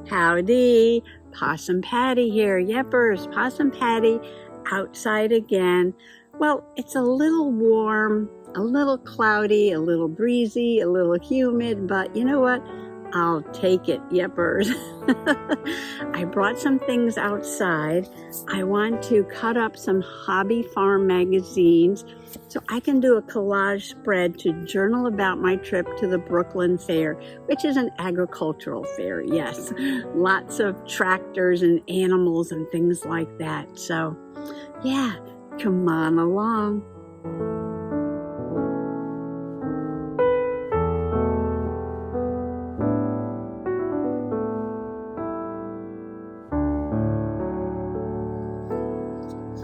Howdy, Possum Patty here. Yepers, Possum Patty outside again. Well, it's a little warm, a little cloudy, a little breezy, a little humid, but you know what? I'll take it, yepers. I brought some things outside. I want to cut up some hobby farm magazines so I can do a collage spread to journal about my trip to the Brooklyn Fair, which is an agricultural fair, yes. Lots of tractors and animals and things like that. So, yeah, come on along.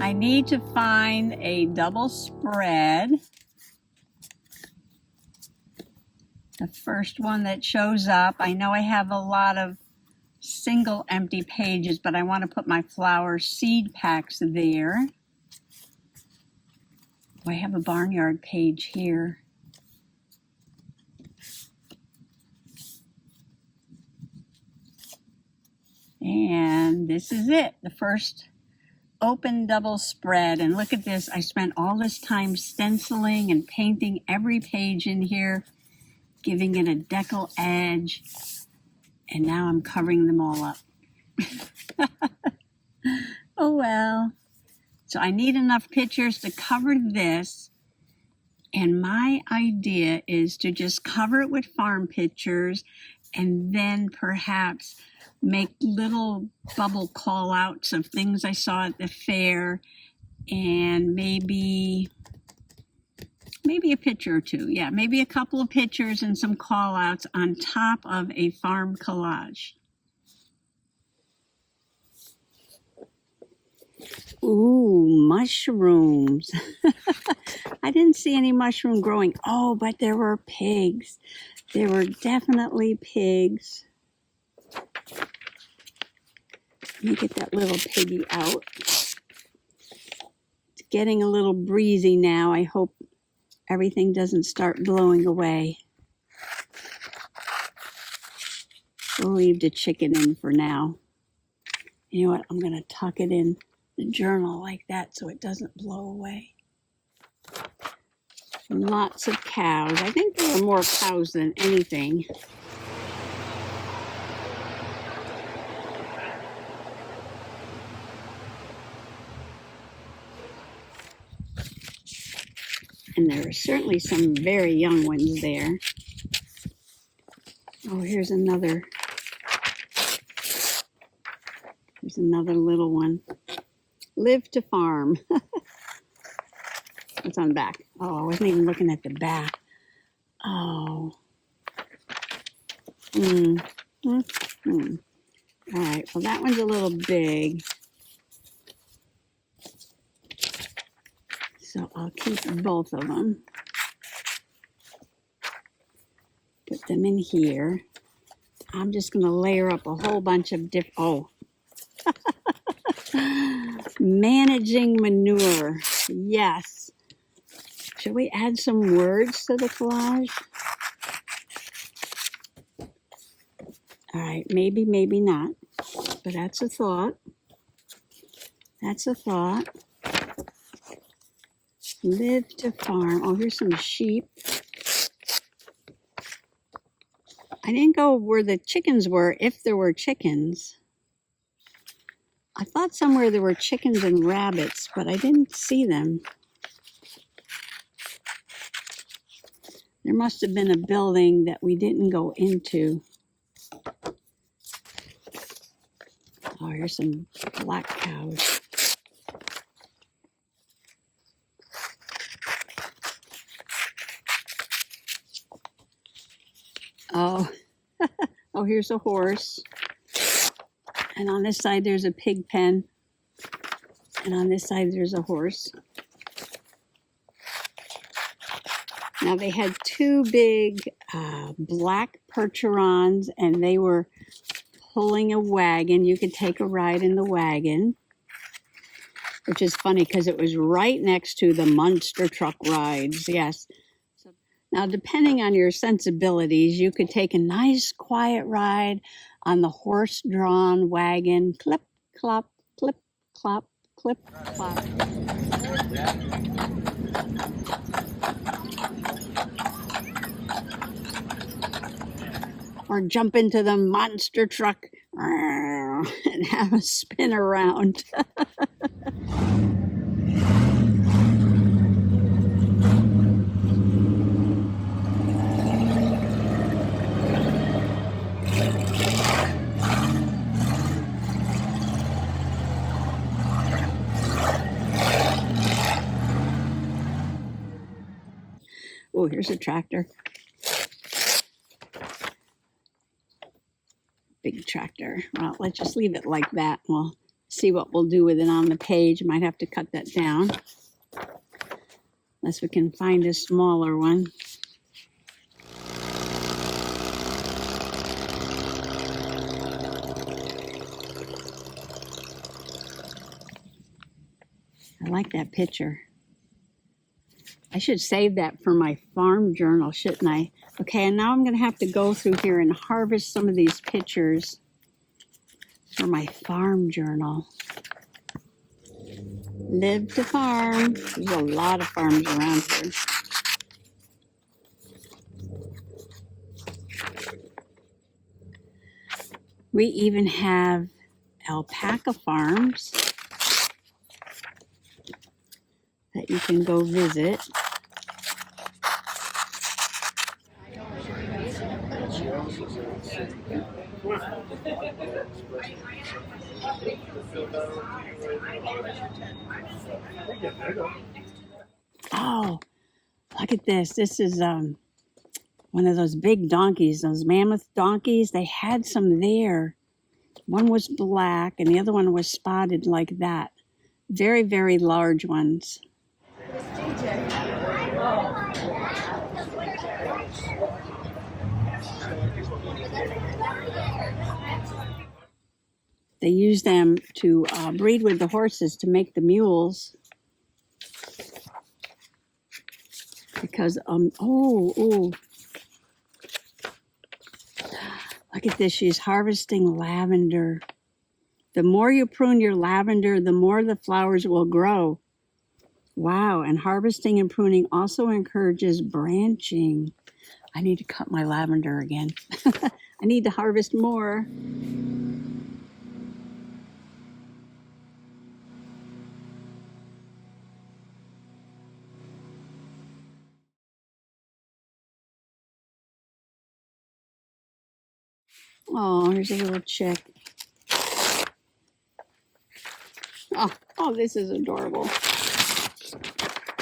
I need to find a double spread. The first one that shows up. I know I have a lot of single empty pages, but I want to put my flower seed packs there. I have a barnyard page here. And this is it, the first open double spread. And look at this, I spent all this time stenciling and painting every page in here, giving it a decal edge, and now I'm covering them all up. Oh well. So I need enough pictures to cover this, and my idea is to just cover it with farm pictures and then perhaps make little bubble call outs of things I saw at the fair, and maybe a picture or two. Yeah, maybe a couple of pictures and some call outs on top of a farm collage. Ooh, mushrooms. I didn't see any mushroom growing. Oh, but there were pigs. There were definitely pigs. Let me get that little piggy out. It's getting a little breezy now. I hope everything doesn't start blowing away. We'll leave the chicken in for now. You know what? I'm going to tuck it in the journal like that so it doesn't blow away. Lots of cows. I think there are more cows than anything. And there are certainly some very young ones there. Oh, here's another. There's another little one. Live to farm. What's on the back? Oh, I wasn't even looking at the back. Oh. All right, well, that one's a little big. So I'll keep both of them. Put them in here. I'm just going to layer up a whole bunch of different... Oh. Managing manure. Yes. Should we add some words to the collage? All right, maybe, maybe not. But that's a thought. That's a thought. Live to farm. Oh, here's some sheep. I didn't go where the chickens were, if there were chickens. I thought somewhere there were chickens and rabbits, but I didn't see them. There must have been a building that we didn't go into. Oh, here's some black cows. Oh, oh, here's a horse. And on this side, there's a pig pen. And on this side, there's a horse. Now, they had two big black percherons, and they were pulling a wagon. You could take a ride in the wagon, which is funny because it was right next to the monster truck rides. Yes. Now, depending on your sensibilities, you could take a nice quiet ride on the horse-drawn wagon. Clip, clop, clip, clop, clip, clop. Or jump into the monster truck and have a spin around. Oh, here's a tractor. Big tractor. Well, let's just leave it like that. We'll see what we'll do with it on the page. Might have to cut that down. Unless we can find a smaller one. I like that picture. I should save that for my farm journal, shouldn't I? Okay, and now I'm going to have to go through here and harvest some of these pictures for my farm journal. Live to farm. There's a lot of farms around here. We even have alpaca farms that you can go visit. Oh, look at this. This is one of those big donkeys, those mammoth donkeys. They had some there. One was black and the other one was spotted like that. Very, very large ones. They use them to breed with the horses to make the mules. Because, look at this. She's harvesting lavender. The more you prune your lavender, the more the flowers will grow. Wow, and harvesting and pruning also encourages branching. I need to cut my lavender again. I need to harvest more. Oh, here's a little chick. Oh, this is adorable.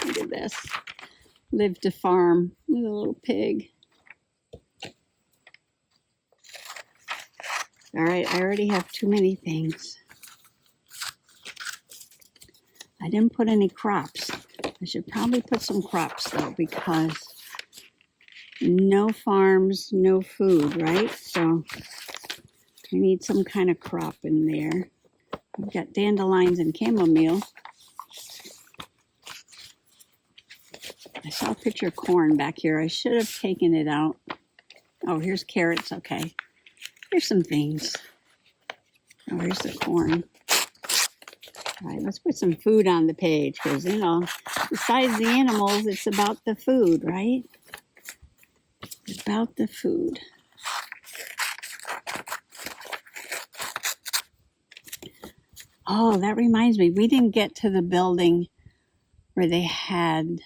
Look at this. Live to farm with a little pig. All right, I already have too many things. I didn't put any crops. I should probably put some crops though, because no farms, no food, right? So we need some kind of crop in there. We've got dandelions and chamomile. I saw a picture of corn back here. I should have taken it out. Oh, here's carrots. Okay. Here's some things. Oh, here's the corn. All right, let's put some food on the page because, you know, besides the animals, it's about the food, right? It's about the food. Oh, that reminds me. We didn't get to the building where they had,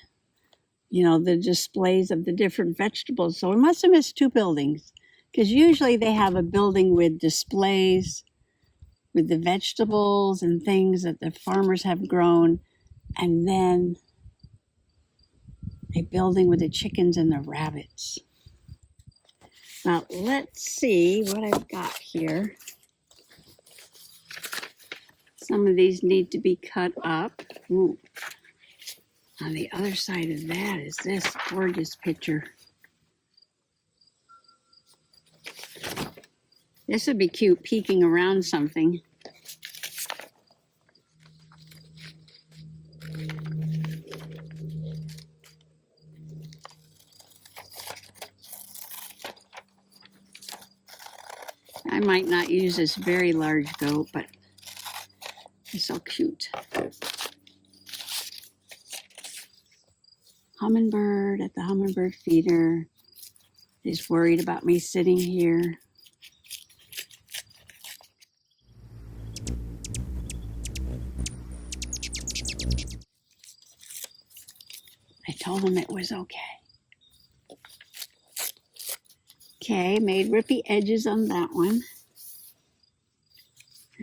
you know, the displays of the different vegetables. So we must have missed two buildings because usually they have a building with displays with the vegetables and things that the farmers have grown, and then a building with the chickens and the rabbits. Now, let's see what I've got here. Some of these need to be cut up. Ooh. On the other side of that is this gorgeous picture. This would be cute, peeking around something. might not use this very large goat, but he's so cute. Hummingbird at the hummingbird feeder. He's worried about me sitting here. I told him it was okay. Okay, made rippy edges on that one.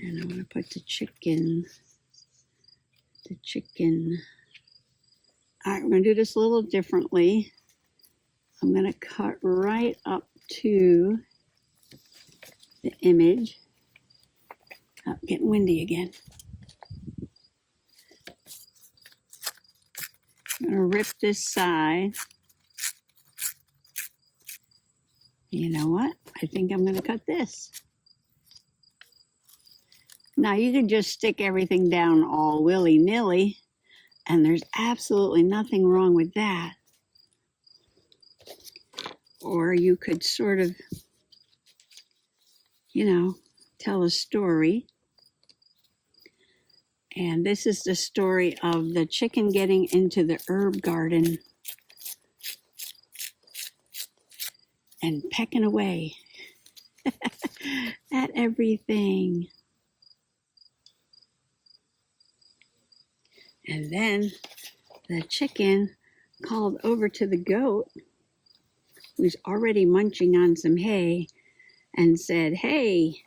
And I'm going to put the chicken. All right, we're going to do this a little differently. I'm going to cut right up to the image. Oh, getting windy again. I'm going to rip this side. You know what? I think I'm going to cut this. Now you can just stick everything down all willy-nilly, and there's absolutely nothing wrong with that. Or you could sort of, you know, tell a story. And this is the story of the chicken getting into the herb garden and pecking away at everything. And then the chicken called over to the goat, who's already munching on some hay, and said, "Hey,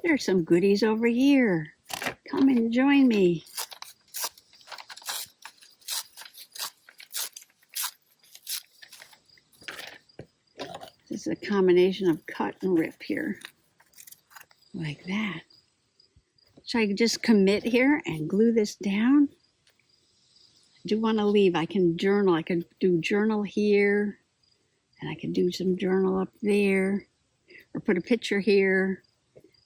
there's some goodies over here. Come and join me." This is a combination of cut and rip here, like that. Should I just commit here and glue this down? I do want to leave. I can journal. I could do journal here, and I can do some journal up there, or put a picture here,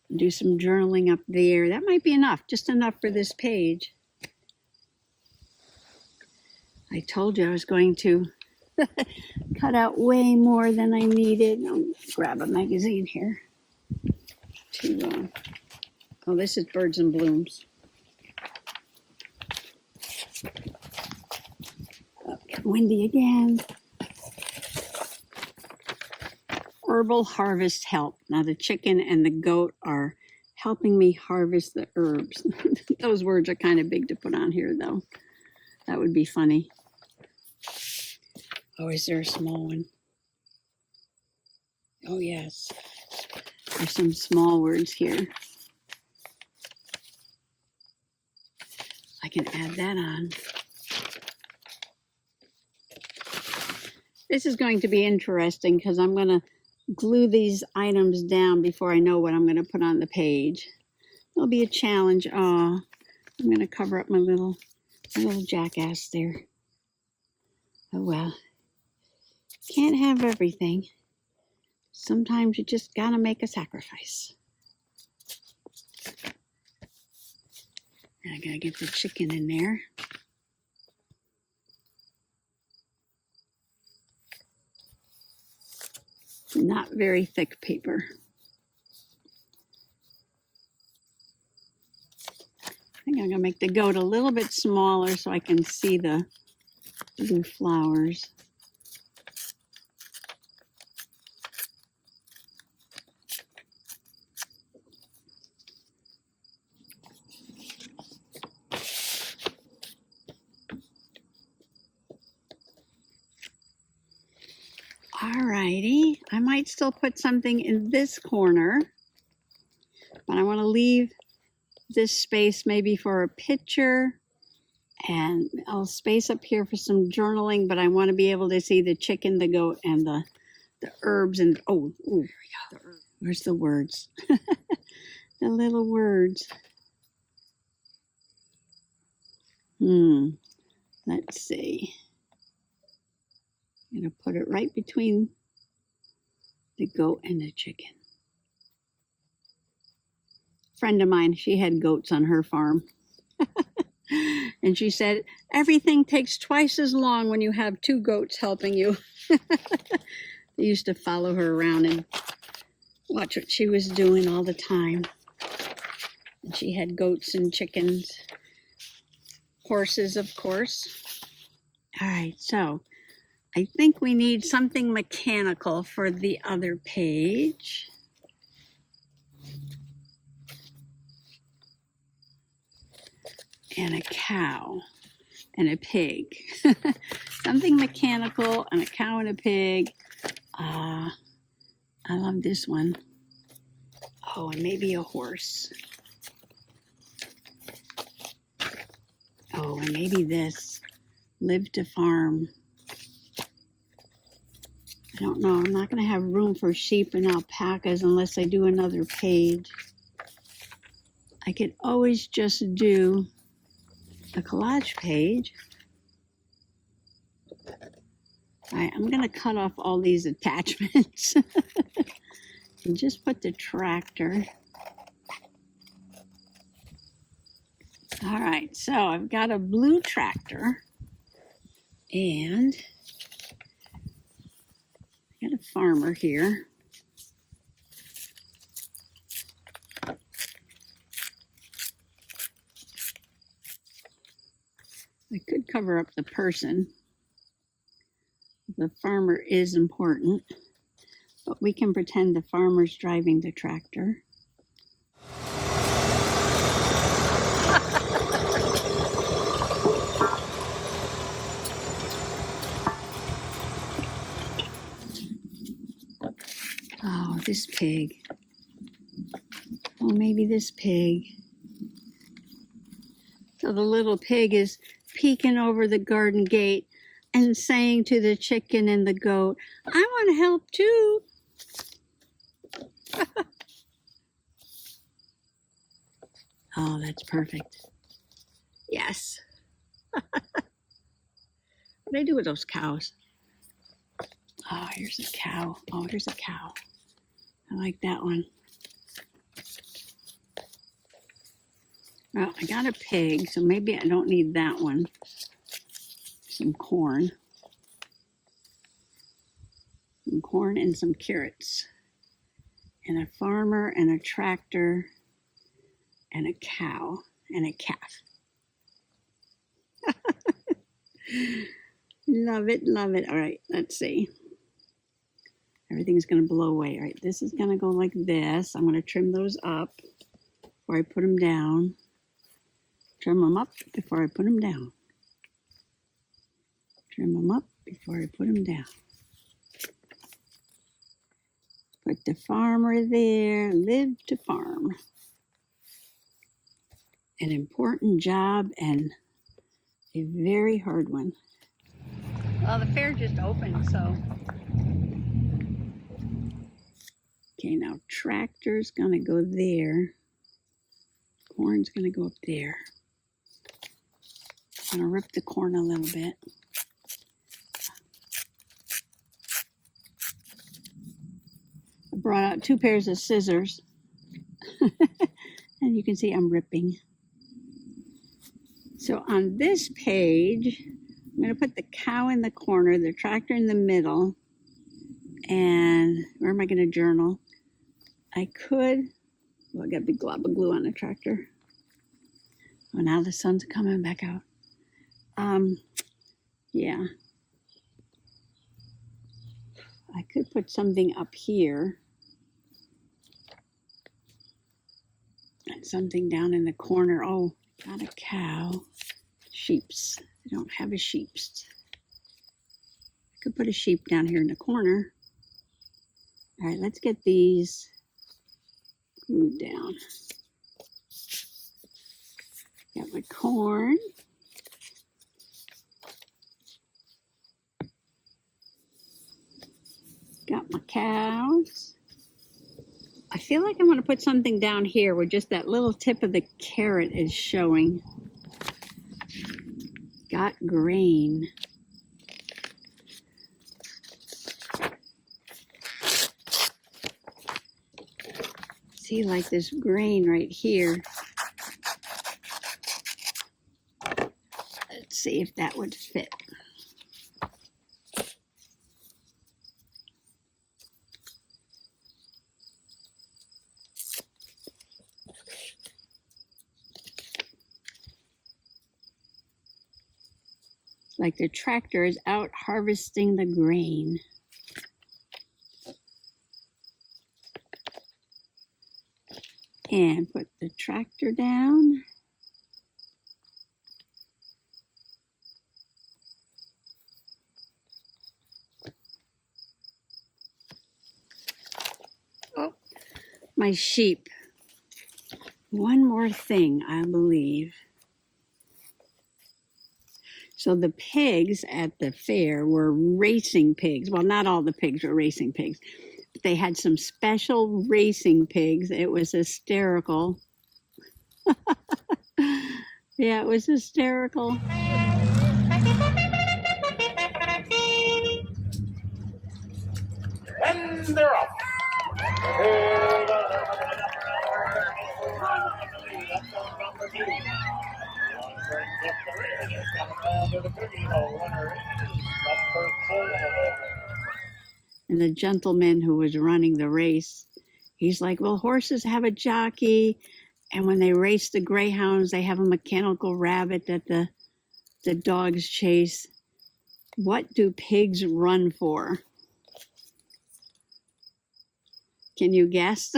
and do some journaling up there. That might be enough, just enough for this page. I told you I was going to cut out way more than I needed. I'll grab a magazine here. Oh, this is Birds and Blooms. Oh, getting windy again. Herbal harvest help. Now the chicken and the goat are helping me harvest the herbs. Those words are kind of big to put on here, though. That would be funny. Oh, is there a small one? Oh, yes. There's some small words here. I can add that on. This is going to be interesting because I'm going to glue these items down before I know what I'm going to put on the page. It'll be a challenge. Oh, I'm going to cover up my little jackass there. Oh, well. Can't have everything. Sometimes you just got to make a sacrifice. I got to get the chicken in there. Not very thick paper. I think I'm going to make the goat a little bit smaller so I can see the blue flowers. Alrighty, I might still put something in this corner, but I want to leave this space maybe for a picture, and I'll space up here for some journaling, but I want to be able to see the chicken, the goat, and the herbs, and oh, ooh, here we go. Where's the words? The little words. Let's see. I'm going to put it right between the goat and the chicken. A friend of mine, she had goats on her farm. And she said, everything takes twice as long when you have two goats helping you. They used to follow her around and Watch what she was doing all the time. And she had goats and chickens, horses, of course. All right, so I think we need something mechanical for the other page. And a cow and a pig. Something mechanical and a cow and a pig. I love this one. Oh, and maybe a horse. Oh, and maybe this. Live to farm. I don't know. I'm not going to have room for sheep and alpacas unless I do another page. I could always just do a collage page. All right, I'm going to cut off all these attachments and just put the tractor. All right, so I've got a blue tractor and I got a farmer here. I could cover up the person. The farmer is important, but we can pretend the farmer's driving the tractor. Oh, this pig. Oh, maybe this pig. So the little pig is peeking over the garden gate and saying to the chicken and the goat, I want to help too. Oh, that's perfect. Yes. What do I do with those cows? Oh, here's a cow. Oh, here's a cow. I like that one. Well, I got a pig, so maybe I don't need that one. Some corn. Some corn and some carrots. And a farmer and a tractor and a cow and a calf. Love it, love it. All right, let's see. Everything's going to blow away. All right, this is going to go like this. I'm going to trim those up before I put them down. Trim them up before I put them down. Trim them up before I put them down. Put the farmer there. Live to farm. An important job and a very hard one. Well, the fair just opened, so. Okay, now tractor's gonna go there. Corn's gonna go up there. I'm gonna rip the corn a little bit. I brought out 2 pairs of scissors. And you can see I'm ripping. So on this page, I'm gonna put the cow in the corner, the tractor in the middle, and where am I gonna journal? I could, well, I got a big glob of glue on the tractor. Oh, now the sun's coming back out. Yeah. I could put something up here. And something down in the corner. Oh, not a cow. Sheeps. I don't have a sheeps. I could put a sheep down here in the corner. All right, let's get these glued down. Got my corn. Got my cows. I feel like I'm going to put something down here where just that little tip of the carrot is showing. Got grain. See, like this grain right here. Let's see if that would fit. like the tractor is out harvesting the grain. And put the tractor down. Oh, my sheep. One more thing, I believe. So the pigs at the fair were racing pigs. Well, not all the pigs were racing pigs. But they had some special racing pigs. It was hysterical. Yeah, it was hysterical. And they're off. And the gentleman who was running the race, he's like, well, horses have a jockey, and when they race the greyhounds, they have a mechanical rabbit that the dogs chase. What do pigs run for? Can you guess?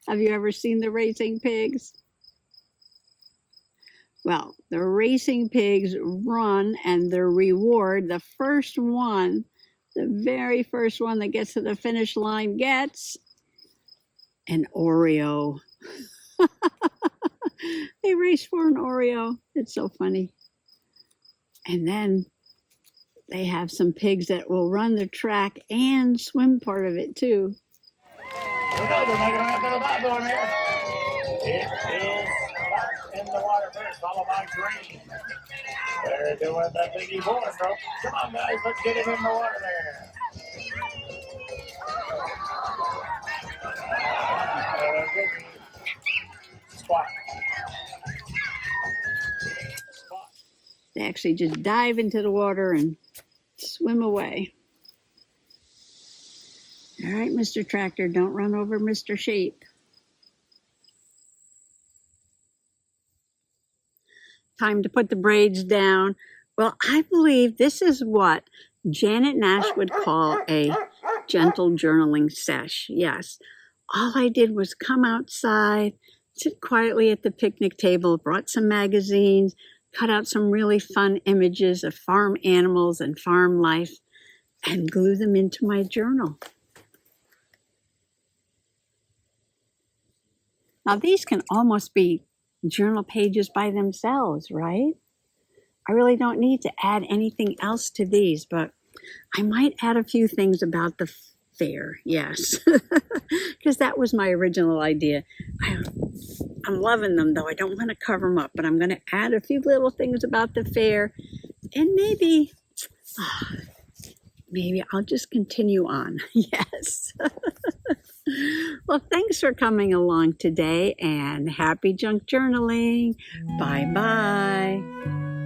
Have you ever seen the racing pigs? Well, the racing pigs run, and their reward, the first one, the very first one that gets to the finish line gets an Oreo. They race for an Oreo. It's so funny. And then they have some pigs that will run the track and swim part of it too. They're not going to have the bottom on here. It is in the water first, followed by green. They're doing the biggie board, bro. Come on, guys, let's get it in the water there. Spot. They actually just dive into the water and swim away. All right, Mr. Tractor, don't run over Mr. Sheep. Time to put the braids down. Well, I believe this is what Janet Nash would call a gentle journaling sesh. Yes, all I did was come outside, sit quietly at the picnic table, brought some magazines, cut out some really fun images of farm animals and farm life, and glue them into my journal. Now, these can almost be journal pages by themselves, right? I really don't need to add anything else to these, but I might add a few things about the fair, yes, because that was my original idea. I'm loving them, though. I don't want to cover them up, but I'm going to add a few little things about the fair, and maybe I'll just continue on. Yes. Well, thanks for coming along today, and happy junk journaling. Bye-bye.